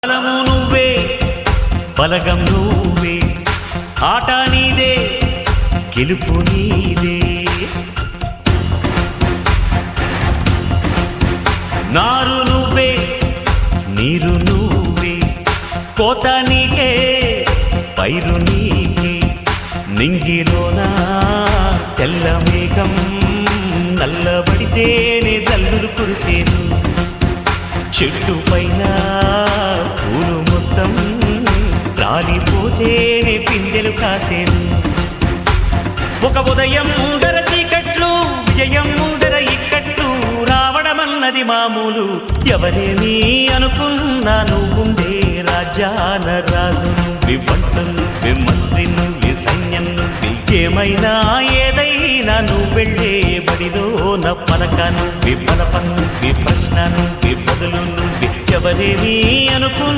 బలము నువ్వే బలగం నువ్వే ఆట నీదే గెలుపు నీదే నారు నువ్వే నీరు నువ్వే కోత నీకే పైరు నీకే నింగిలోన తెల్ల మేఘం నల్లబడితేనే జల్లులు కురిసేను చెట్టు పైన పూలు మొత్తం రాలిపోతేనే పిందెలు కాసేను ఒక ఉదయం ముందర చీకట్లు విజయం ముందర ఇక్కట్లు రావడమన్నది మామూలు ఎవరేమీ అనుకున్నా నువ్వుండే రాజ్యాన రాజు నువ్వి వంట నువ్వి మంత్రి నువ్వి సైన్యం నువ్వి ఏమైనా ఏదైనా నువ్వు వెళ్ళే బడిలో నా పలక నువ్వి బలపం నువ్వి ప్రశ్న నువ్వి బదులు నువ్వి ఎవరేమీ అనుకున్నా